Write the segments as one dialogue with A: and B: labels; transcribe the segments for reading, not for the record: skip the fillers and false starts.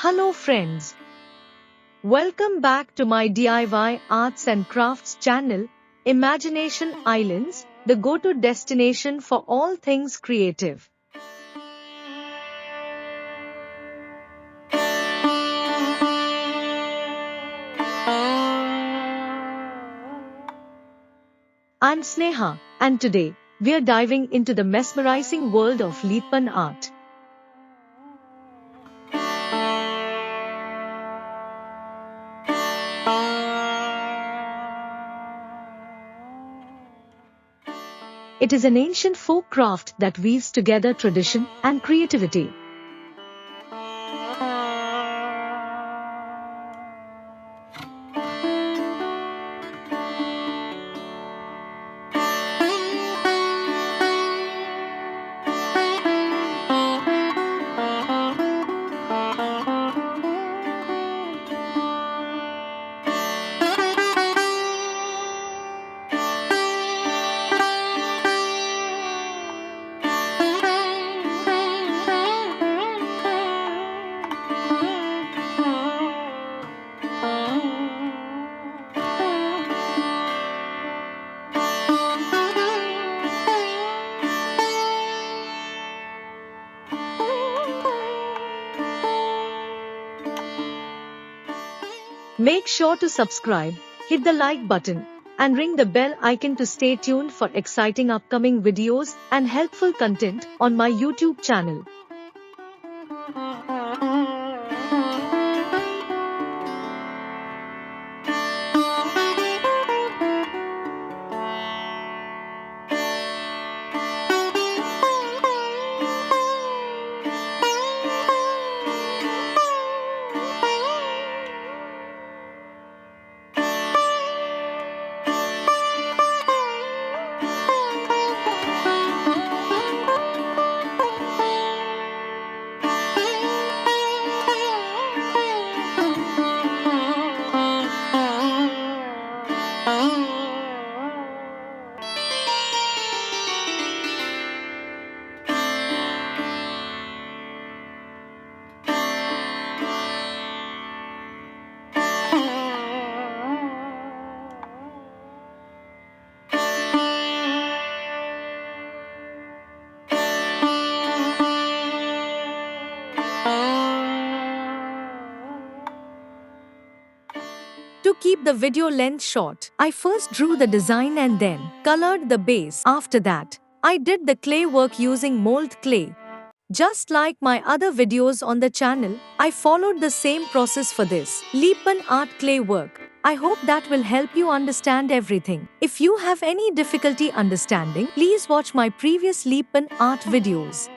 A: Hello friends. Welcome back to my DIY arts and crafts channel, Imagination Islands, the go-to destination for all things creative. I'm Sneha, and today, we're diving into the mesmerizing world of Lippan Art. It is an ancient folk craft that weaves together tradition and creativity. Make sure to subscribe, hit the like button, and ring the bell icon to stay tuned for exciting upcoming videos and helpful content on my YouTube channel. To keep the video length short, I first drew the design and then colored the base. After that, I did the clay work using Mouldit Clay. Just like my other videos on the channel, I followed the same process for this Lippan Art clay work. I hope that will help you understand everything. If you have any difficulty understanding, please watch my previous Lippan Art videos.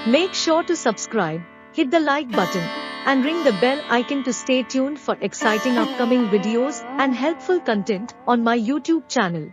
A: Make sure to subscribe, hit the like button, and ring the bell icon to stay tuned for exciting upcoming videos and helpful content on my YouTube channel.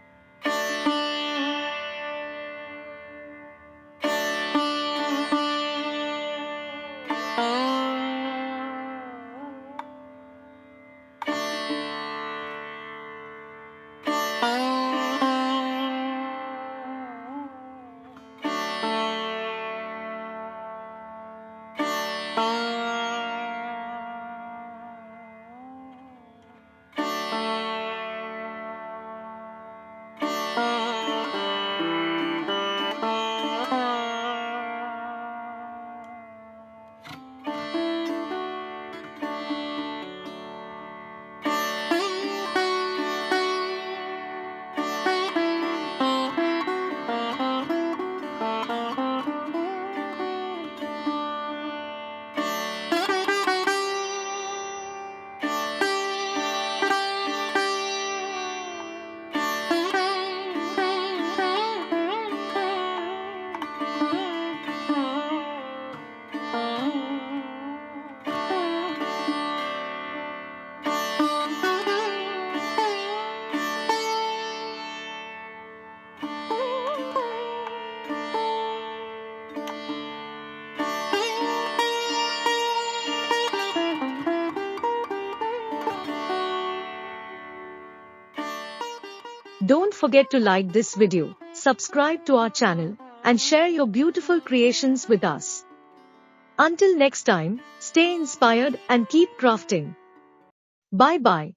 A: Don't forget to like this video, subscribe to our channel, and share your beautiful creations with us. Until next time, stay inspired and keep crafting. Bye bye.